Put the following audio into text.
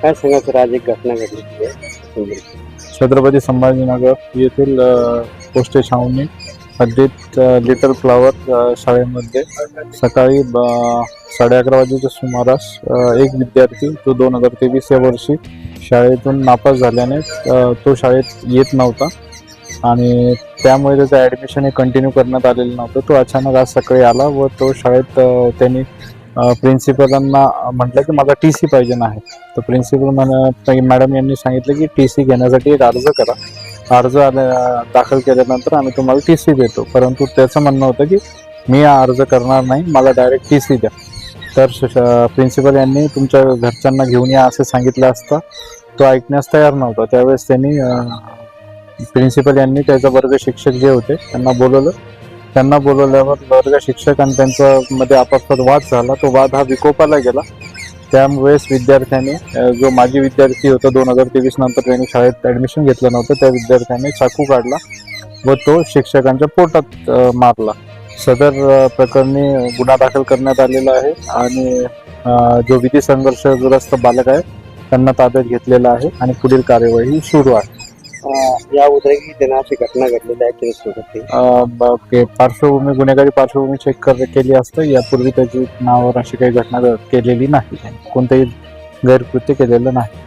काय सांगा सर, आज एक घटना घडली आहे. छत्रपती संभाजीनगर येथील पोस्टे छावणी हद्दीत लिटल फ्लॉवर शाळेमध्ये सकाळी 11:30 वाजेच्या सुमारास एक विद्यार्थी तो 2023 या वर्षी शाळेतून नापास झाल्याने तो शाळेत येत नव्हता आणि त्यामुळे त्याचं ॲडमिशन हे कंटिन्यू करण्यात आलेलं नव्हतं. तो अचानक आज सकाळी आला व तो शाळेत त्यांनी प्रिन्सिपलांना म्हटलं की मला TC पाहिजे आहे. तर प्रिन्सिपल मॅडम यांनी सांगितलं की TC घेण्यासाठी एक अर्ज करा. अर्ज दाखल केल्यानंतर आम्ही तुम्हाला TC देतो. परंतु त्याचं म्हणणं होतं की मी अर्ज करणार नाही, मला डायरेक्ट TC द्या. तर प्रिन्सिपल यांनी तुमच्या घरच्यांना घेऊन या असे सांगितलं असता तो ऐकण्यास तयार नव्हता. त्यावेळेस त्यांनी प्रिन्सिपल यांनी त्याचा वर्ग शिक्षक जे होते त्यांना बोलवलं. त्यांना बोलवल्यावर वर्ग शिक्षक आणि त्यांच्यामध्ये आपापसात वाद झाला. तो वाद हा विकोपाला गेला. त्यामुळेच विद्यार्थ्याने जो माजी विद्यार्थी होता 2023 नंतर त्यांनी शाळेत ॲडमिशन घेतलं नव्हतं त्या विद्यार्थ्याने चाकू काढला व तो शिक्षकांच्या पोटात मारला. सदर प्रकरणी गुन्हा दाखल करण्यात आलेला आहे आणि जो विधी संघर्षग्रस्त बालक आहे त्यांना ताब्यात घेतलेला आहे आणि पुढील कार्यवाही सुरू आहे. या उद्रेकी त्यांना अशी घटना घडलेली आहे की पार्श्वभूमी गुन्हेगारी पार्श्वभूमी चेक केली असतं. यापूर्वी त्याची नावावर अशी काही घटना केलेली नाही, कोणतेही गैरकृत्य केलेलं नाही.